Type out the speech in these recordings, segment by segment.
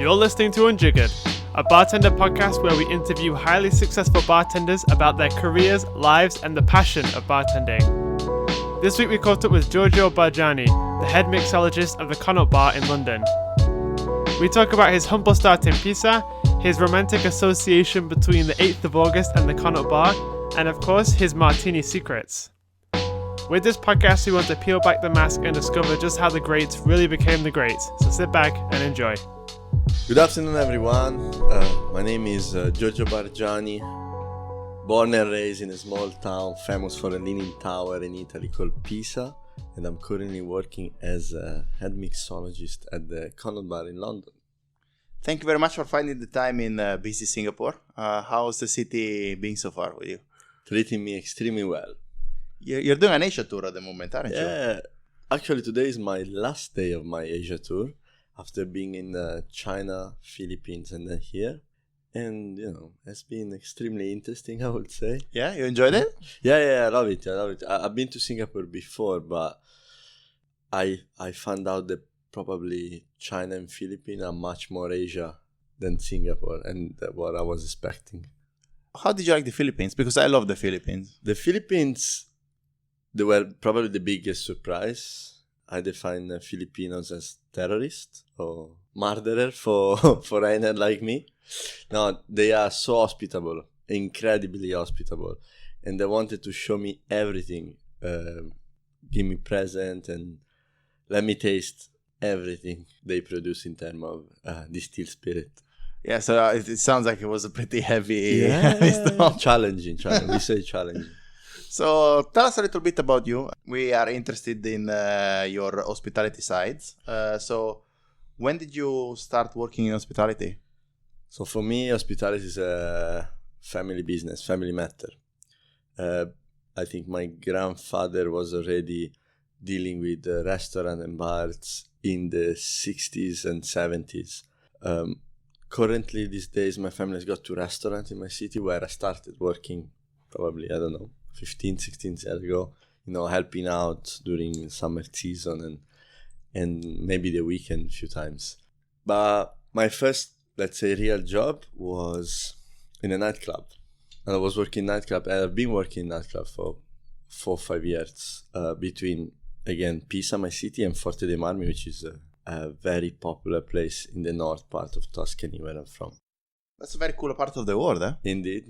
You're listening to Unjiggered, a bartender podcast where we interview highly successful bartenders about their careers, lives, and the passion of bartending. This week we caught up with Giorgio Bargiani, the head mixologist of the Connaught Bar in London. We talk about his humble start in Pisa, his romantic association between the 8th of August and the Connaught Bar, and of course his Martini secrets. With this podcast, we want to peel back the mask and discover just how the greats really became the greats. So sit back and enjoy. Good afternoon, everyone. My name is Giorgio Bargiani, born and raised in a small town famous for a leaning tower in Italy called Pisa, and I'm currently working as a head mixologist at the Connaught Bar in London. Thank you very much for finding the time in busy Singapore. How's the city being so far with you? Treating me extremely well. You're doing an Asia tour at the moment, aren't you? Yeah, actually today is my last day of my Asia tour after being in China, Philippines, and then here. And, it's been extremely interesting, I would say. Yeah, you enjoyed it? Yeah, I love it. I've been to Singapore before, but I found out that probably China and Philippines are much more Asia than Singapore, and what I was expecting. How did you like the Philippines? Because I love the Philippines. The Philippines, they were probably the biggest surprise. I define Filipinos as terrorists or murderer for foreigner like me. No, they are so hospitable, incredibly hospitable, and they wanted to show me everything, give me present and let me taste everything they produce in terms of distilled spirit. Yeah, so it sounds like it was a pretty heavy, challenging. We say challenging. So tell us a little bit about you. We are interested in your hospitality sides. So when did you start working in hospitality? So for me, hospitality is a family business, family matter. I think my grandfather was already dealing with restaurant and bars in the 60s and 70s. Currently, these days, my family has got two restaurants in my city where I started working probably, 15, 16 years ago, helping out during summer season and maybe the weekend a few times. But my first, let's say, real job was in a nightclub. And I was working in nightclub, and I've been working in nightclub for 4 or 5 years between, again, Pisa, my city, and Forte dei Marmi, which is a very popular place in the north part of Tuscany, where I'm from. That's a very cool part of the world, eh? Indeed.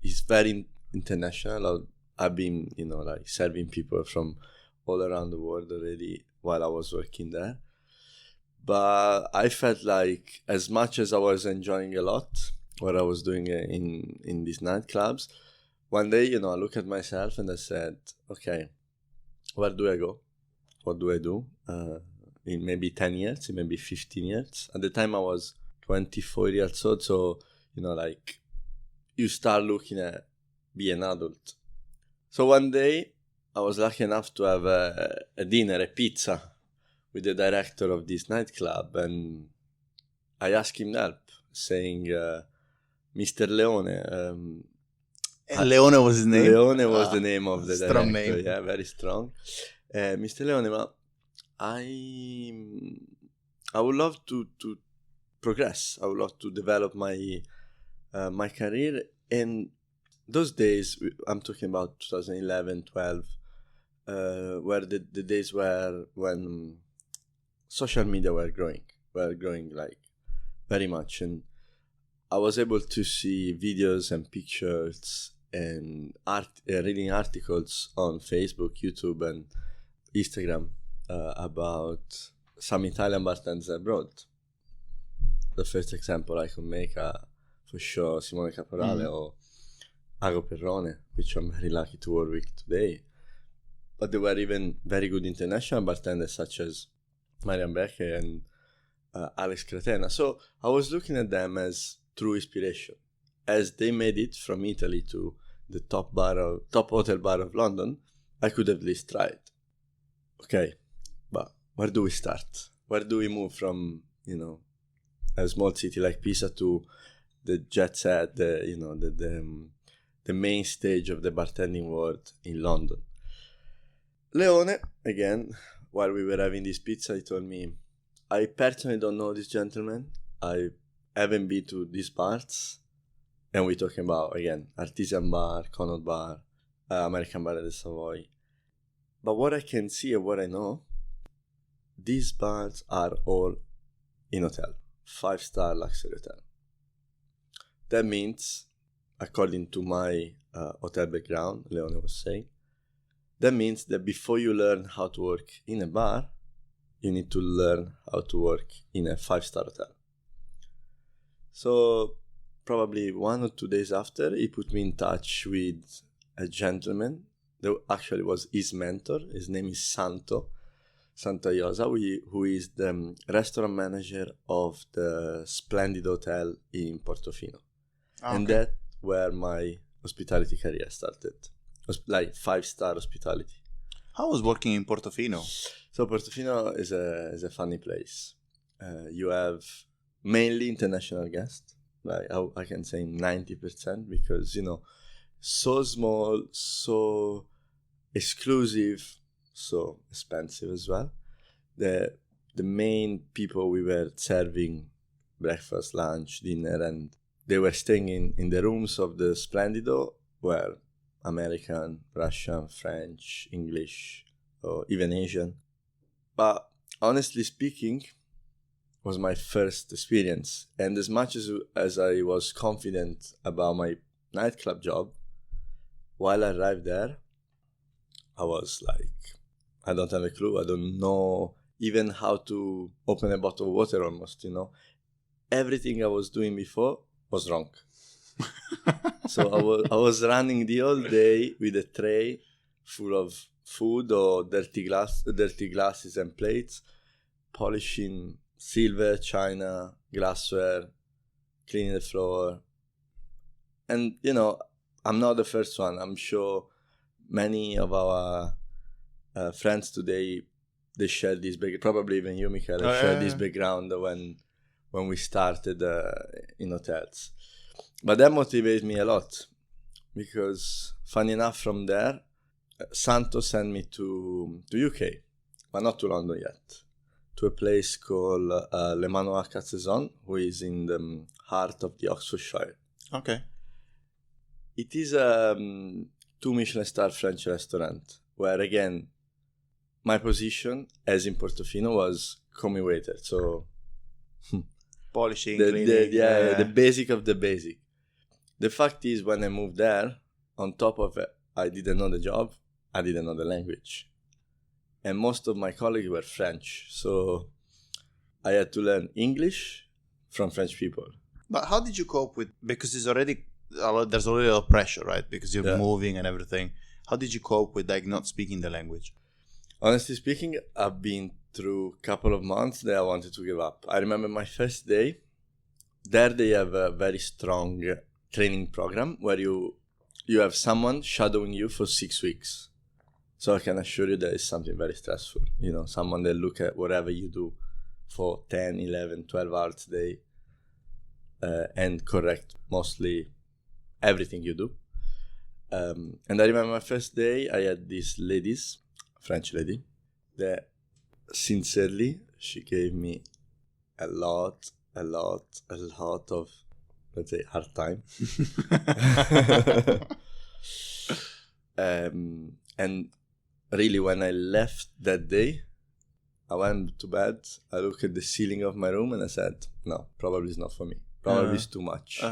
It's very international. I've been, serving people from all around the world already while I was working there. But I felt like as much as I was enjoying a lot what I was doing in these nightclubs, one day, I look at myself and I said, okay, where do I go? What do I do? In maybe 10 years, in maybe 15 years. At the time I was 24 years old, so, you start looking at being an adult. So one day I was lucky enough to have a dinner, a pizza with the director of this nightclub, and I asked him help, saying, Mr. Leone. Leone was his name? Leone was the name of the strong director. Name. Yeah, very strong. Mr. Leone, I would love to progress. I would love to develop my career. And those days, I'm talking about 2011, 12, were the days when social media were growing like very much. And I was able to see videos and pictures and reading articles on Facebook, YouTube, and Instagram about some Italian bartenders abroad. The first example I could make for sure Simone Caporale or Ago Perrone, which I'm very lucky to work with today. But there were even very good international bartenders such as Marian Becche and Alex Cretena. So I was looking at them as true inspiration. As they made it from Italy to the top hotel bar of London, I could at least try it. Okay, but where do we start? Where do we move from, a small city like Pisa to the jet set, the main stage of the bartending world in London? Leone, again, while we were having this pizza, he told me, I personally don't know this gentleman. I haven't been to these parts. And we're talking about, again, Artisan Bar, Connaught Bar, American Bar at the Savoy. But what I can see and what I know, these bars are all in hotel, 5-star luxury hotel. That means, according to my hotel background, Leone was saying, that means that before you learn how to work in a bar, you need to learn how to work in a 5-star hotel. So probably 1 or 2 days after, he put me in touch with a gentleman that actually was his mentor. His name is Santa Iosa, who is the restaurant manager of the Splendid Hotel in Portofino. Oh, and okay. that's where my hospitality career started, like 5-star hospitality. How was working in Portofino? So Portofino is a funny place. You have mainly international guests, like I can say 90%, because so small, so exclusive, so expensive as well. The main people we were serving breakfast, lunch, dinner, and they were staying in the rooms of the Splendido were American, Russian, French, English, or even Asian. But honestly speaking, was my first experience. And as much as I was confident about my nightclub job, while I arrived there, I was like, I don't have a clue. I don't know even how to open a bottle of water almost, Everything I was doing before was wrong. So I was running the whole day with a tray full of food or dirty glasses and plates, polishing silver, china, glassware, cleaning the floor. And, I'm not the first one. I'm sure many of our friends today, they share this probably even you, Michael, shared this background when we started in hotels. But that motivates me a lot because, funny enough, from there, Santo sent me to UK, but not to London yet, to a place called Le Manoir Cassezon, who is in the heart of the Oxfordshire. Okay. It is a 2 Michelin star French restaurant where, again, my position, as in Portofino, was commis waiter. So Polishing, cleaning. The basic of the basic. The fact is, when I moved there, on top of it, I didn't know the job, I didn't know the language. And most of my colleagues were French. So I had to learn English from French people. But how did you cope with, because there's already a lot of pressure, right? Because you're moving and everything. How did you cope with not speaking the language? Honestly speaking, I've been through a couple of months that I wanted to give up. I remember my first day. There they have a very strong training program where you have someone shadowing you for 6 weeks. So I can assure you that it's something very stressful. Someone that look at whatever you do for 10, 11, 12 hours a day and correct mostly everything you do. And I remember my first day, I had these ladies, French lady, that sincerely, she gave me a lot of, let's say, hard time. And really, when I left that day, I went to bed, I looked at the ceiling of my room and I said, no, probably it's not for me. Probably it's too much.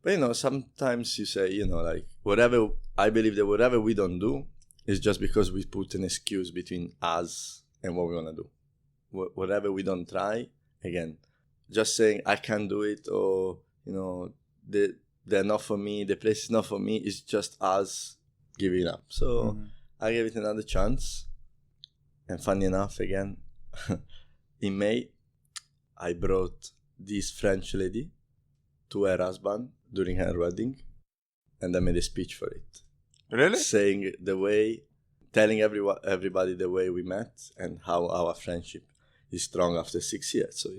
But, sometimes you say, whatever, I believe that whatever we don't do is just because we put an excuse between us and what we want to do. Whatever we don't try, again, just saying I can't do it or, they're not for me, the place is not for me, it's just us giving up. So I gave it another chance. And funny enough, again, in May, I brought this French lady to her husband during her wedding, and I made a speech for it. Really? Saying telling everybody the way we met and how our friendship is strong after 6 years. So,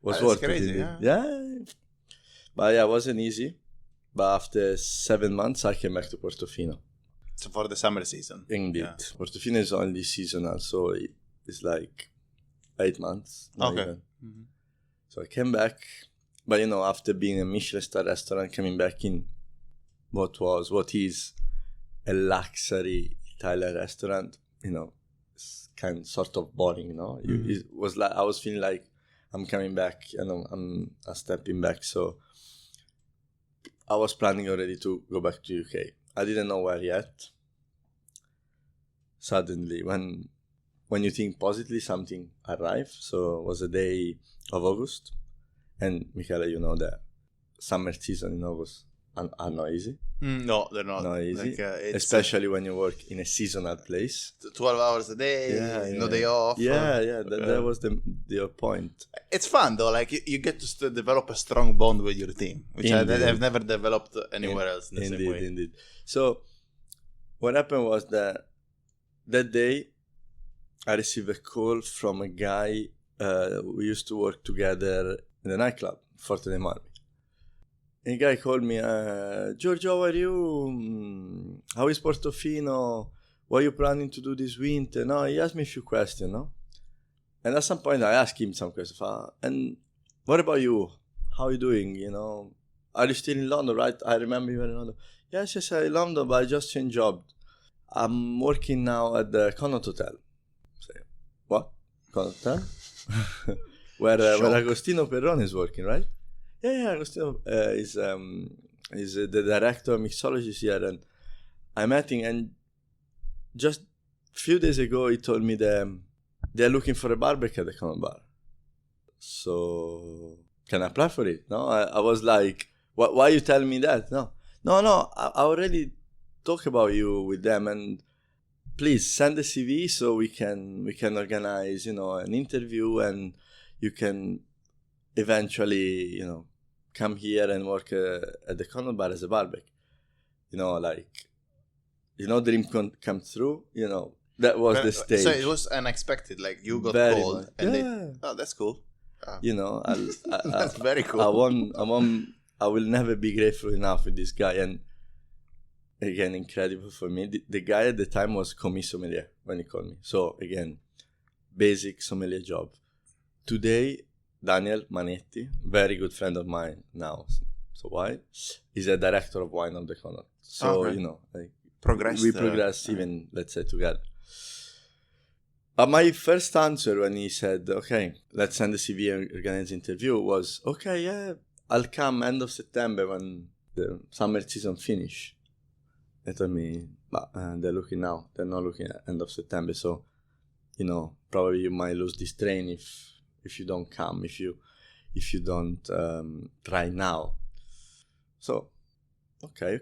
was worth crazy, it. Yeah. But it wasn't easy. But after 7 months, I came back to Portofino. So for the summer season. Indeed. Yeah. Portofino is only seasonal, so it's like 8 months. Not Okay. even. So I came back, but after being a Michelin star restaurant, coming back in what is a luxury Italian restaurant, it's kind of sort of boring, It was like I was feeling like I'm coming back, I'm stepping back. So I was planning already to go back to UK. I didn't know where yet. Suddenly, when you think positively, something arrived. So it was a day of August, and Michele, you know that summer season in August are not easy. No, they're not. Not easy, Like, especially when you work in a seasonal place. 12 hours a day, no day off. That was the point. It's fun though, like you get to develop a strong bond with your team, which I've never developed anywhere else in the same way. Indeed. So what happened was that day I received a call from a guy we used to work together in the nightclub, Forte dei Marmi. And the guy called me, Giorgio, how are you? How is Portofino? What are you planning to do this winter? No, he asked me a few questions, no? And at some point I asked him some questions. And what about you? How are you doing? Are you still in London, right? I remember you were in London. Yes, I'm in London, but I just changed job. I'm working now at the Connaught Hotel. Say, what? Connaught Hotel? where Agostino Perrone is working, right? Yeah, Agostino is the director of mixologist here, and I met him, and just a few days ago he told me that they're looking for a barback at the Connaught Bar. So can I apply for it? No, I was like, why are you telling me that? No, I already talk about you with them, and please send the CV so we can organize an interview, and you can eventually come here and work at the Connaught Bar as a barback. Dream come through. That was the stage. So it was unexpected. Like you got Very called, much. and Yeah. that's cool. That's very cool. I will never be grateful enough with this guy, and again, incredible for me. The guy at the time was commis sommelier when he called me. So again, basic sommelier job. Today, Daniel Manetti, very good friend of mine now. So why? He's a director of wine of the Connaught. So we progressed even, let's say, together. But my first answer when he said, okay, let's send the CV and organize interview was, okay, yeah, I'll come end of September when the summer season finish. They told me, but they're looking now. They're not looking at end of September. So, probably you might lose this train if you don't come, if you don't try now. So, okay.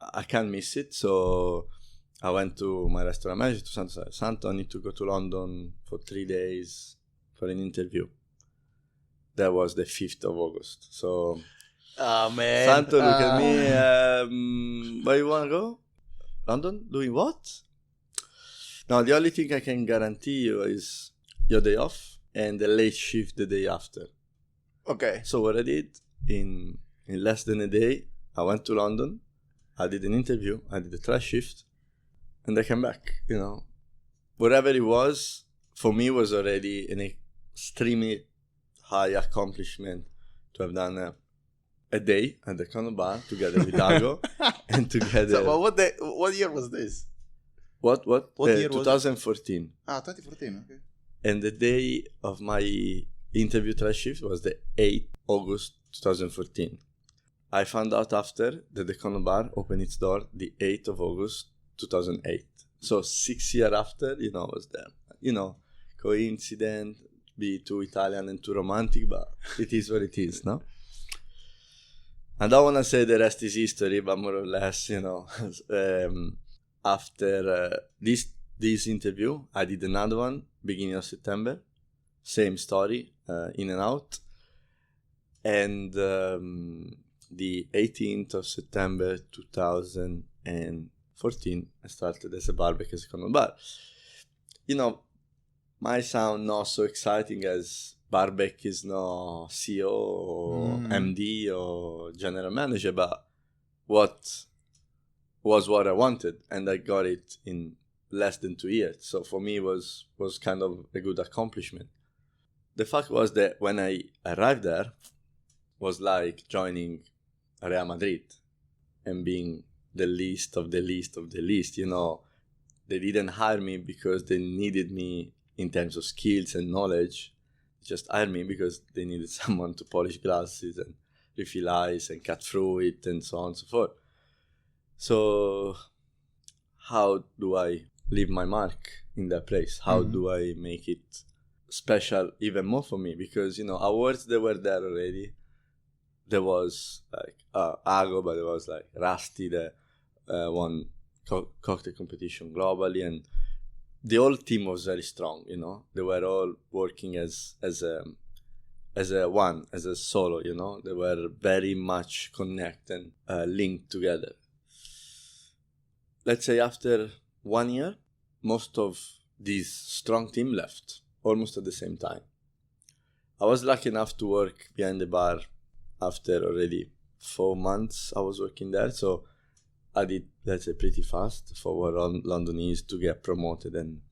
I can't miss it. So I went to my restaurant manager, to Santo. I need to go to London for 3 days for an interview. That was the 5th of August. So, oh man, Santo, look at me. Where you want to go? London? Doing what? Now, the only thing I can guarantee you is your day off and the late shift the day after. Okay. So what I did, in less than a day, I went to London. I did an interview. I did a trial shift. And I came back, Whatever it was, for me was already an extremely high accomplishment to have done a day at the Connaught Bar together with Dago and together. So, what year was this? What year was 2014. 2014. Okay. And the day of my interview trial shift was the 8th August 2014. I found out after that the Connaught Bar opened its door the 8th of August 2008. So 6 years after, I was there. Coincidence, be too Italian and too romantic, but it is what it is, no? I don't want to say the rest is history, but more or less, after this interview, I did another one, beginning of September. Same story, in and out. And the 18th of September 2014, I started as a barback at the Connaught Bar. Might sound not so exciting as barback is no CEO or MD or general manager, but what I wanted, and I got it in less than 2 years. So for me, was kind of a good accomplishment. the fact was that when I arrived there, was like joining Real Madrid and being the least of the least of the least. You know, they didn't hire me because they needed me in terms of skills and knowledge. They just hired me because they needed someone to polish glasses and refill ice and cut through it and so on and so forth. So how do I leave my mark in that place? How do I make it special even more for me? Because, you know, awards, they were there already. There was like Ago, but there was like Rusty that won cocktail competition globally, and the whole team was very strong. You know, they were all working as a solo. You know, they were very much connected and linked together. Let's say after 1 year, most of this strong team left almost at the same time. I was lucky enough to work behind the bar after already 4 months I was working there. So I did, let's say, pretty fast for Londonese to get promoted and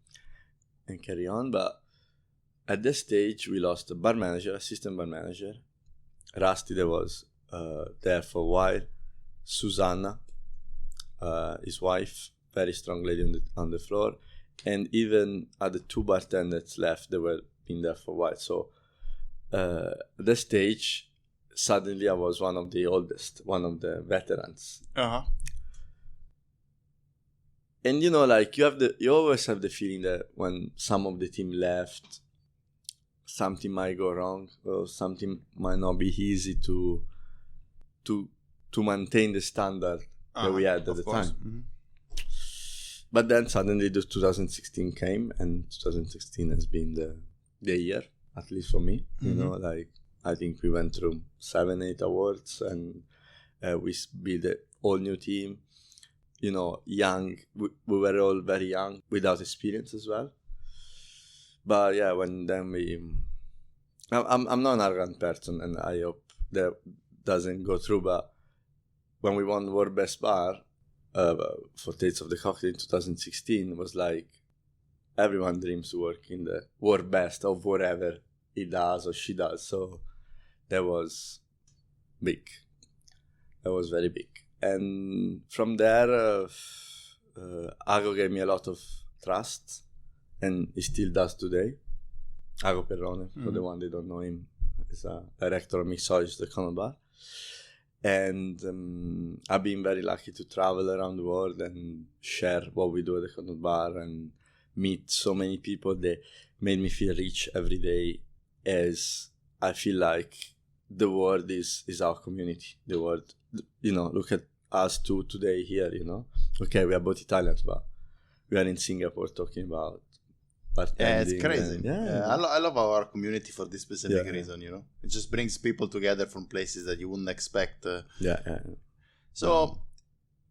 carry on. But at this stage, we lost a bar manager, assistant bar manager. Rusty, that was there for a while. Susanna, his wife, very strong lady on the floor. And even the 2 bartenders left, they were been there for a while. So at this stage, suddenly I was one of the oldest, one of the veterans. And you know, like you always have the feeling that when some of the team left, something might go wrong, or something might not be easy to maintain the standard that we had at the time. Mm-hmm. But then suddenly the 2016 came, and 2016 has been the year, at least for me. You know, like I think we went through 7-8 awards, and we built a all new team. You know, young. We were all very young, without experience as well. But yeah, I'm not an arrogant person, and I hope that doesn't go through. But when we won World Best Bar for Taste of the Cocktail in 2016, it was like everyone dreams to work in the World Best of whatever he does or she does. So that was big. That was very big. And from there, Ago gave me a lot of trust, and he still does today. Ago Perrone, for the one that don't know him, is a director of mixologist at Connaught Bar. And I've been very lucky to travel around the world and share what we do at the Connaught Bar and meet so many people that made me feel rich every day, as I feel like the world is our community. The world, you know, look at us two today here, you know. Okay, we are both Italians, but we are in Singapore talking about bartending. Yeah, it's crazy. And, I love our community for this specific reason, you know. It just brings people together from places that you wouldn't expect. So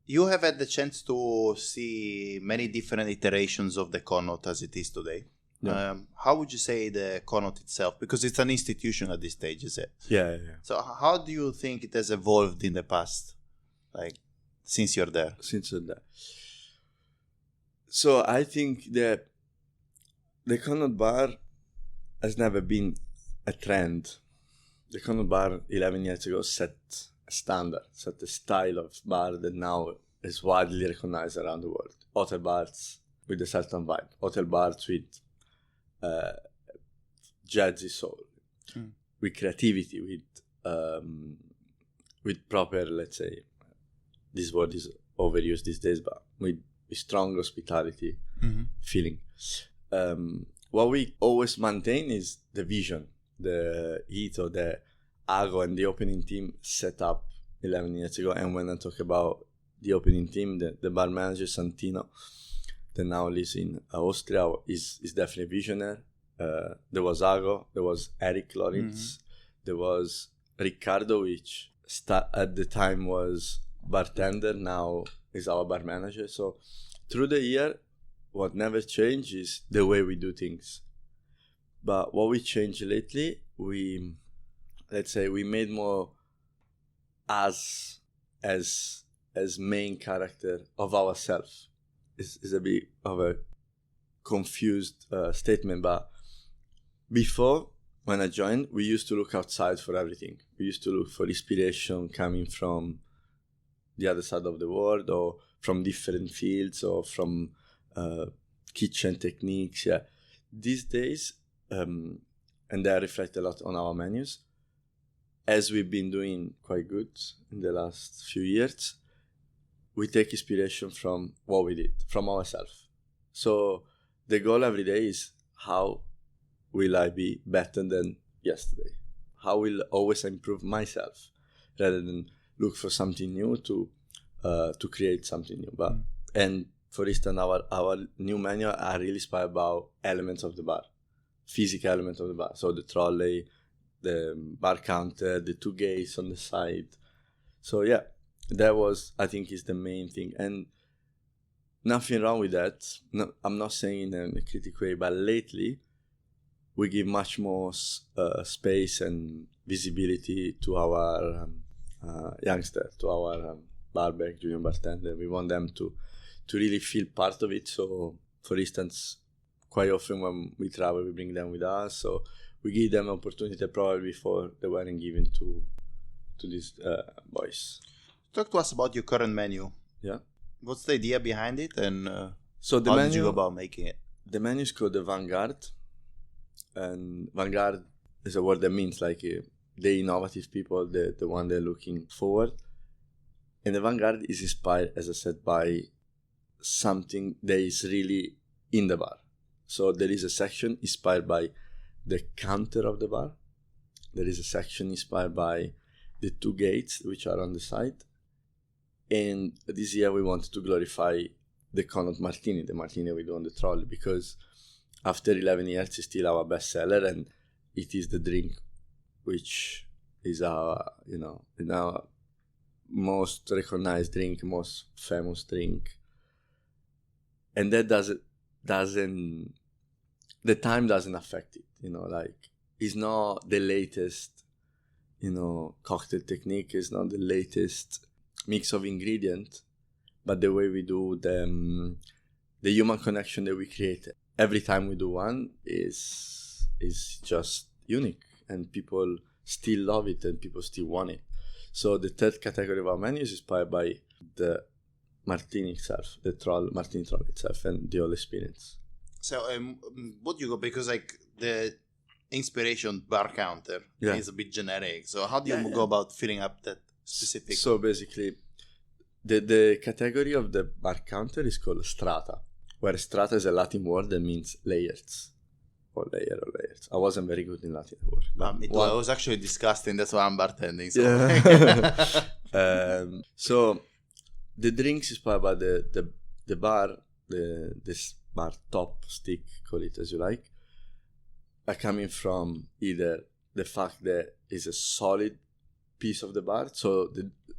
you have had the chance to see many different iterations of the Connaught as it is today. Yeah. How would you say the Connaught itself, because it's an institution at this stage, is it? Yeah. So how do you think it has evolved in the past, like since you're there? So I think that the Connaught Bar has never been a trend. The Connaught Bar 11 years ago set a standard, set a style of bar that now is widely recognized around the world. Hotel bars with a certain vibe. Hotel bars with jazzy soul, with creativity, with proper, let's say, this word is overused these days, but with strong hospitality feeling. What we always maintain is the vision, the ethos that Ago and the opening team set up 11 years ago. And when I talk about the opening team, the bar manager Santino, that now lives in Austria, is definitely a visionary. There was Ago, there was Eric Loritz, there was Riccardo, which at the time was bartender, now is our bar manager. So through the year, what never changed is the way we do things. But what we changed lately, we made more us as main character of ourselves. It's a bit of a confused statement, but before when I joined, we used to look outside for everything. We used to look for inspiration coming from the other side of the world, or from different fields, or from kitchen techniques. Yeah, these days, and that reflect a lot on our menus, as we've been doing quite good in the last few years. We take inspiration from what we did, from ourselves. So the goal every day is, how will I be better than yesterday? How will I always improve myself, rather than look for something new to create something new. But and for instance, our new menu are really inspired about elements of the bar, physical elements of the bar. So the trolley, the bar counter, the 2 gates on the side. So yeah, that was, I think, is the main thing. And nothing wrong with that. No, I'm not saying in a critical way, but lately we give much more space and visibility to our youngster, to our barback, junior bartender. We want them to really feel part of it. So, for instance, quite often when we travel, we bring them with us. So we give them opportunity that probably before they weren't given to these boys. Talk to us about your current menu. Yeah. What's the idea behind it, and so the how menu, did you go about making it? The menu is called the Vanguard. And Vanguard is a word that means like the innovative people, the one they're looking forward. And the Vanguard is inspired, as I said, by something that is really in the bar. So there is a section inspired by the counter of the bar. There is a section inspired by the 2 gates, which are on the side. And this year we wanted to glorify the Connaught Martini, the Martini we do on the trolley, because after 11 years it's still our best seller, and it is the drink which is our, our most recognized drink, most famous drink. And that doesn't the time doesn't affect it, like it's not the latest, cocktail technique, it's not the latest mix of ingredients, but the way we do the human connection that we create every time we do one is just unique, and people still love it and people still want it. So the third category of our menu is inspired by the Martini itself, the Martini troll itself, and the whole experience. So what do you go, because like the inspiration bar counter is a bit generic, so how do you go about filling up that specific? So basically the category of the bar counter is called strata, where strata is a Latin word that means layers. Or layers. I wasn't very good in Latin word. I was actually disgusting, that's why I'm bartending. So, so the drinks inspired by the bar, this bar top stick, call it as you like, are coming from either the fact that it's a solid piece of the bar. So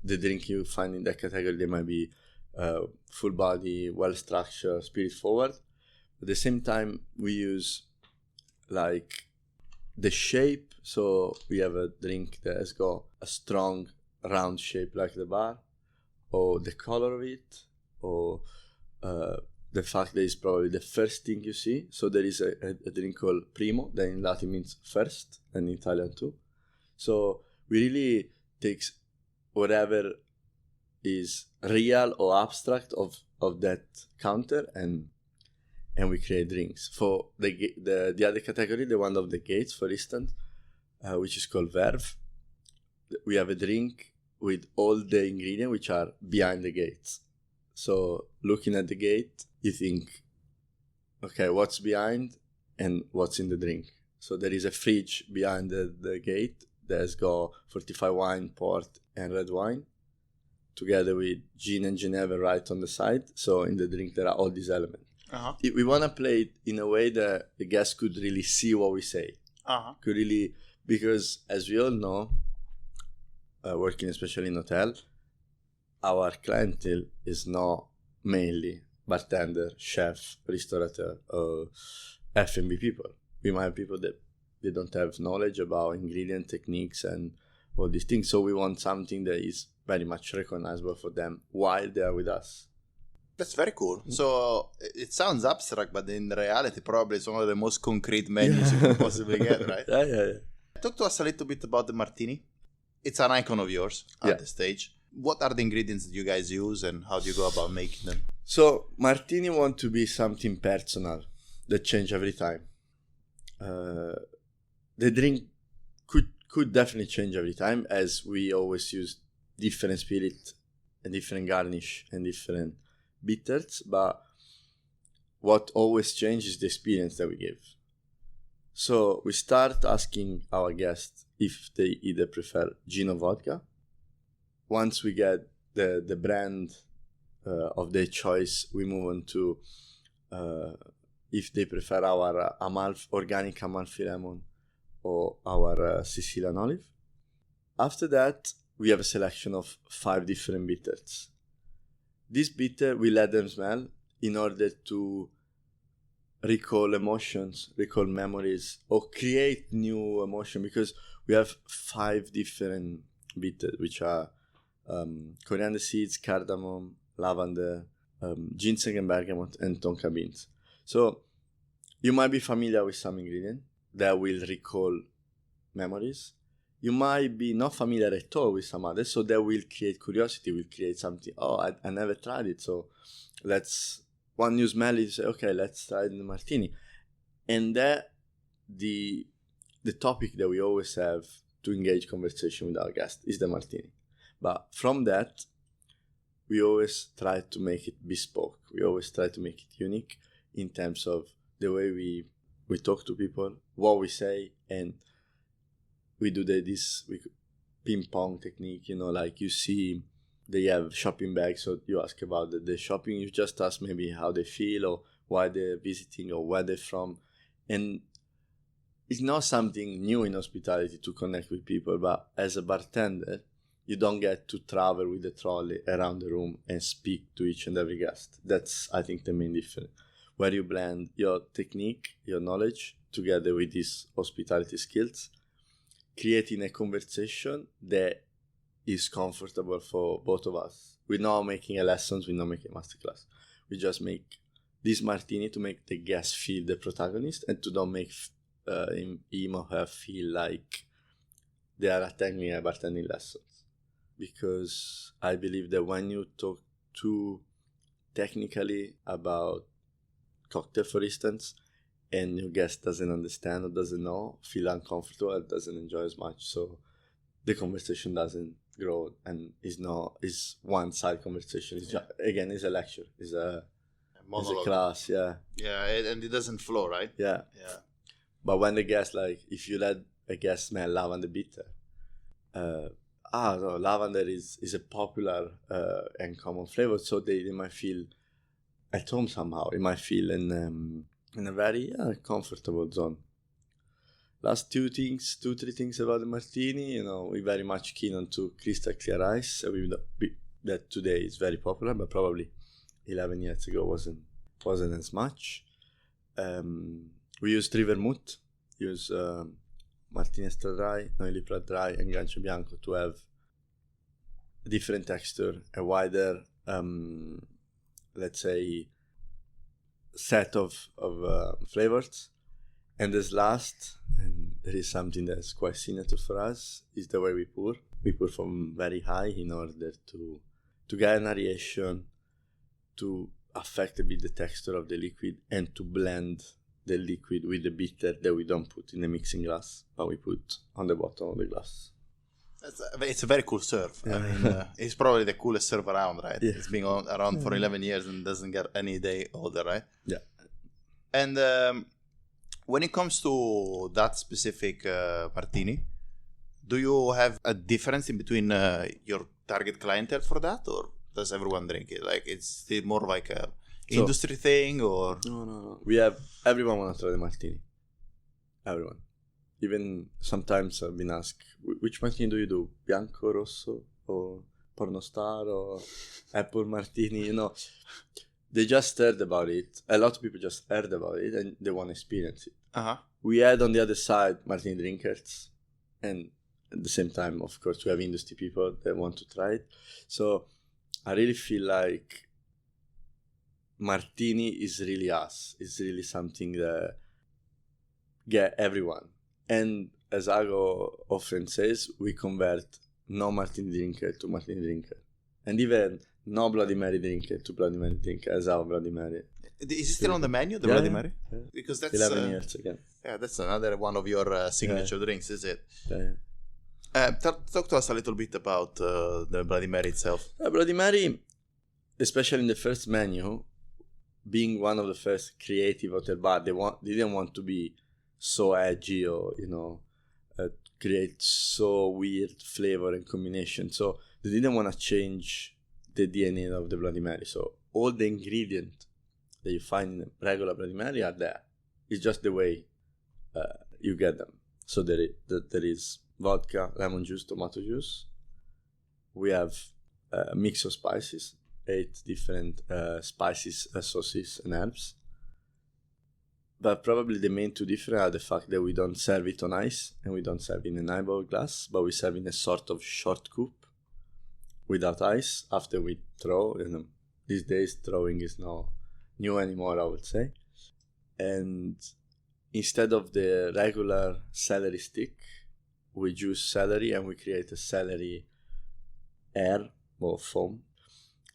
the drink you find in that category, they might be full body, well structured, spirit forward. At the same time, we use like the shape. So we have a drink that has got a strong round shape like the bar, or the color of it, or the fact that it's probably the first thing you see. So there is a drink called Primo, that in Latin means first, and in Italian too. So we really take whatever is real or abstract of that counter, and we create drinks. For the other category, the one of the gates, for instance, which is called Verve, we have a drink with all the ingredients which are behind the gates. So looking at the gate, you think, okay, what's behind and what's in the drink? So there is a fridge behind the gate that has got 45 wine, port, and red wine, together with gin and Geneva right on the side. So in the drink there are all these elements. Uh-huh. We want to play it in a way that the guests could really see what we say. Uh-huh. Could really, because as we all know, working especially in hotel, our clientele is not mainly bartender, chef, restaurateur, or F&B people. We might have people that they don't have knowledge about ingredient techniques and all these things. So we want something that is very much recognizable for them while they are with us. That's very cool. So it sounds abstract, but in reality, probably it's one of the most concrete menus you can possibly get, right? Yeah. Talk to us a little bit about the Martini. It's an icon of yours at the stage. What are the ingredients that you guys use and how do you go about making them? So Martini want to be something personal that change every time. The drink could definitely change every time, as we always use different spirit and different garnish and different bitters, but what always changes is the experience that we give. So we start asking our guests if they either prefer gin or vodka. Once we get the brand of their choice, we move on to if they prefer our organic Amalfi lemon or our Sicilian olive. After that, we have a selection of 5 different bitters. This bitter, we let them smell in order to recall emotions, recall memories, or create new emotion, because we have 5 different bitters, which are coriander seeds, cardamom, lavender, ginseng and bergamot, and tonka beans. So you might be familiar with some ingredient that will recall memories. You might be not familiar at all with some others, so that will create curiosity, will create something. Oh, I never tried it, so one new smell is, okay, let's try the Martini. And that the topic that we always have to engage conversation with our guests is the Martini. But from that, we always try to make it bespoke. We always try to make it unique in terms of the way we talk to people, what we say, and we do this ping pong technique, like you see they have shopping bags, so you ask about the shopping, you just ask maybe how they feel or why they're visiting or where they're from. And it's not something new in hospitality to connect with people, but as a bartender, you don't get to travel with the trolley around the room and speak to each and every guest. That's, I think, the main difference, where you blend your technique, your knowledge, together with these hospitality skills, creating a conversation that is comfortable for both of us. We're not making a lessons, we're not making a masterclass. We just make this Martini to make the guest feel the protagonist and to don't make him or her feel like they are attending a bartending lessons. Because I believe that when you talk too technically about cocktail, for instance, and your guest doesn't understand or doesn't know, feel uncomfortable, and doesn't enjoy as much, so the conversation doesn't grow and is one side conversation. It's just, again, it's a lecture, it's a class, yeah, and it doesn't flow, right? Yeah. But when the guest, like, if you let a guest smell lavender bitter, no, lavender is a popular and common flavor, so they might feel at home somehow. It might feel in a very comfortable zone. Last 3 things about the Martini. We're very much keen on to crystal clear ice. That today is very popular, but probably 11 years ago wasn't as much. We use 3 vermouth. Use Martini extra dry, Noilly Prat dry, and Gancio Bianco to have a different texture, a wider, let's say, set of flavors. And this last, and there is something that's quite signature for us, is the way we pour. We pour from very high in order to get an aeration, to affect a bit the texture of the liquid, and to blend the liquid with the bitter that we don't put in the mixing glass, but we put on the bottom of the glass. It's a very cool serve. Yeah. I mean, it's probably the coolest serve around, right? Yeah. It's been around for 11 years and doesn't get any day older, right? Yeah. And when it comes to that specific Martini, do you have a difference in between your target clientele for that, or does everyone drink it? Like, it's still more like a industry thing, or? No. We have everyone want to try the Martini. Everyone. Even sometimes I've been asked, which Martini do you do? Bianco, Rosso, or Pornostar, or Apple Martini? They just heard about it. A lot of people just heard about it and they want to experience it. Uh-huh. We had on the other side Martini drinkers, and at the same time, of course, we have industry people that want to try it. So I really feel like Martini is really us. It's really something that get everyone. And as Ago often says, we convert no Martini drinker to Martini drinker. And even no Bloody Mary drinker to Bloody Mary drinker as our Bloody Mary. Is it still on the menu, the Bloody Mary? Yeah. Because that's 11 years again. Yeah, that's another one of your signature drinks, is it? Yeah. Talk to us a little bit about the Bloody Mary itself. Bloody Mary, especially in the first menu, being one of the first creative hotel bar, they didn't want to be so edgy or create so weird flavor and combination. So they didn't want to change the DNA of the Bloody Mary. So all the ingredients that you find in a regular Bloody Mary are there. It's just the way you get them. So there is vodka, lemon juice, tomato juice. We have a mix of spices, 8 different spices, sauces, and herbs. But probably the main two different are the fact that we don't serve it on ice and we don't serve it in an eyeball glass, but we serve in a sort of short coupe without ice after we throw. These days throwing is not new anymore, I would say. And instead of the regular celery stick, we juice celery and we create a celery air or foam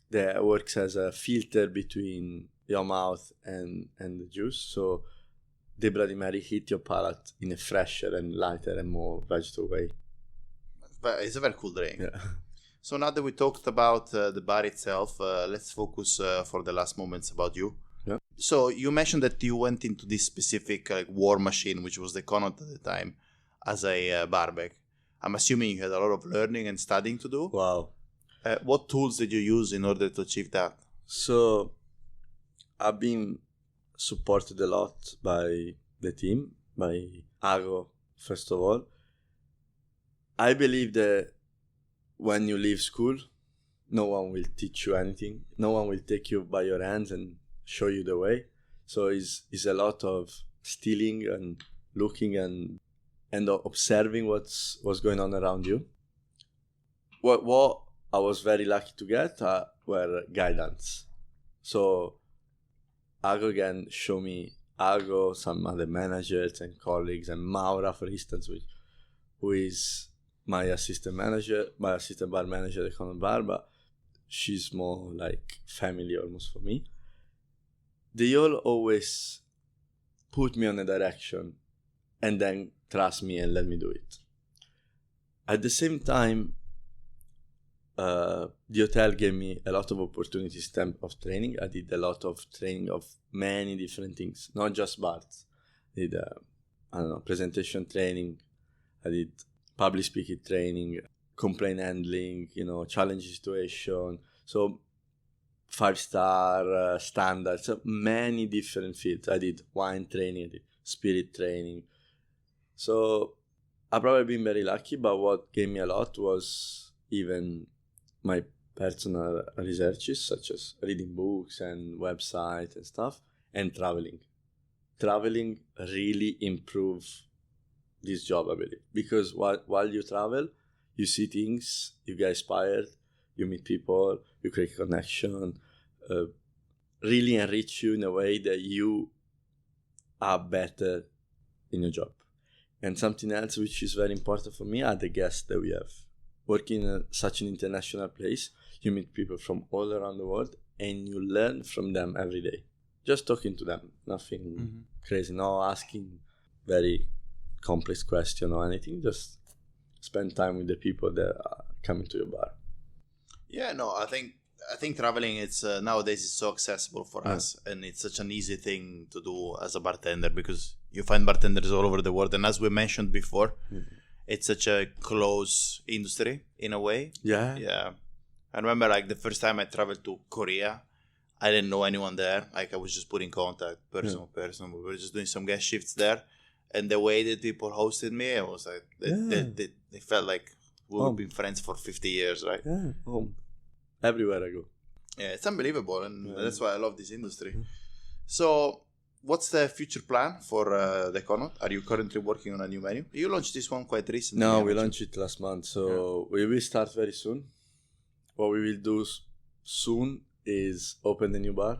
that works as a filter between your mouth and the juice. So the Bloody Mary hit your palate in a fresher and lighter and more vegetable way. But it's a very cool drink. Yeah. So now that we talked about the bar itself, let's focus for the last moments about you. Yeah. So you mentioned that you went into this specific war machine, which was the Connaught at the time, as a barback. I'm assuming you had a lot of learning and studying to do. Wow. What tools did you use in order to achieve that? So I've been supported a lot by the team, by Ago, first of all. I believe that when you leave school, no one will teach you anything. No one will take you by your hands and show you the way. So it's a lot of stealing and looking and observing what's going on around you. What I was very lucky to get were guidance. So Ago can show me, Ago, some other managers and colleagues, and Maura, for instance, who is my assistant bar manager at Connaught Bar, but she's more like family almost for me. They all always put me on a direction and then trust me and let me do it. At the same time, the hotel gave me a lot of opportunities of training. I did a lot of training of many different things, not just bars. I did, presentation training. I did public speaking training, complaint handling, challenge situation. So 5-star standards, so many different fields. I did wine training, I did spirit training. So I've probably been very lucky, but what gave me a lot was even my personal researches, such as reading books and websites and stuff, and traveling. Traveling really improves this job, I believe, because while you travel, you see things, you get inspired, you meet people, you create connection, really enrich you in a way that you are better in your job. And something else which is very important for me are the guests that we have. Working in such an international place, you meet people from all around the world and you learn from them every day. Just talking to them, nothing crazy, no asking very complex question or anything, just spend time with the people that are coming to your bar. Yeah, no, I think traveling, it's nowadays is so accessible for us, and it's such an easy thing to do as a bartender because you find bartenders all over the world, and as we mentioned before, it's such a close industry in a way. Yeah. I remember like the first time I traveled to Korea, I didn't know anyone there. Like I was just put in contact person with person. We were just doing some guest shifts there, and the way that people hosted me, I was like, they felt like we've been friends for 50 years, right? Yeah, home. Everywhere I go. Yeah, it's unbelievable, and that's why I love this industry. So, what's the future plan for the Connaught? Are you currently working on a new menu? You launched this one quite recently. No, we launched it last month, so we will start very soon. What we will do soon is open the new bar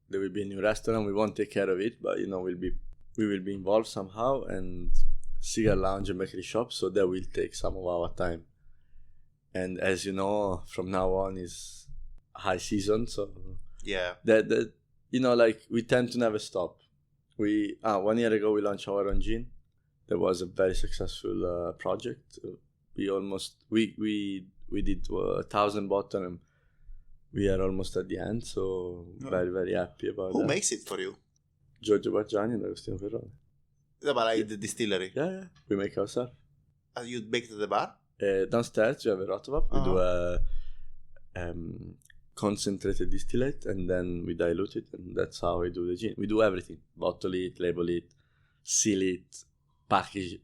there will be a new restaurant. We won't take care of it, but we will be involved somehow, and cigar lounge and bakery shop. So that will take some of our time. And as you know, from now on is high season. So that like we tend to never stop. 1 year ago we launched our own gin. That was a very successful project. We did 1,000 bottles, and we are almost at the end. So very, very happy about that. Who makes it for you? Giorgio Bargiani and Agostino Ferrone. Yeah, but like the distillery. Yeah, we make ourselves. You bake at the bar? Downstairs we have a rotavac. We do a concentrated distillate, and then we dilute it, and that's how we do the gin. We do everything: bottle it, label it, seal it, package.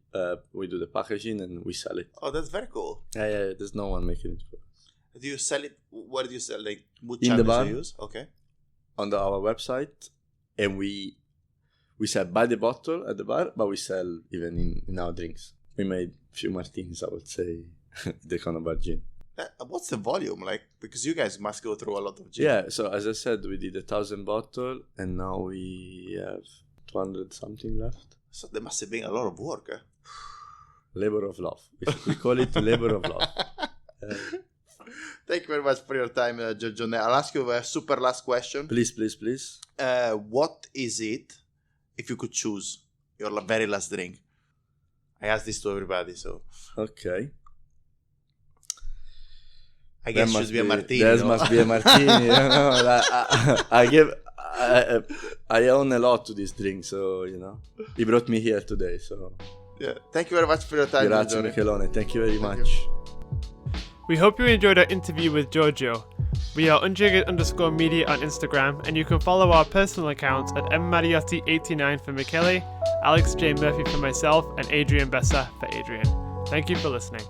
We do the packaging and we sell it. Oh, that's very cool. Yeah. There's no one making it for us. Do you sell it? Where do you sell? Like what in the bar, do you use? Okay. On our website, and we sell by the bottle at the bar, but we sell even in our drinks. We made a few Martinis, I would say, the Connaught Bar gin. What's the volume like? Because you guys must go through a lot of gin. Yeah, so as I said, we did 1,000 bottles, and now we have 200 something left. So there must have been a lot of work. Labor of love. We call it labor of love. Thank you very much for your time, Giorgio. I'll ask you a super last question. Please. What is it, if you could choose your very last drink? I ask this to everybody, so. Okay. I guess it should be a Martini. There must be a Martini. I own a lot to this drink, so, He brought me here today, so. Yeah. Thank you very much for your time, Grazie, Michelone. Thank you very much. We hope you enjoyed our interview with Giorgio. We are Unjiggered_media on Instagram, and you can follow our personal accounts at mmariotti89 for Michele, Alex J. Murphy for myself, and Adrian Bessa for Adrian. Thank you for listening.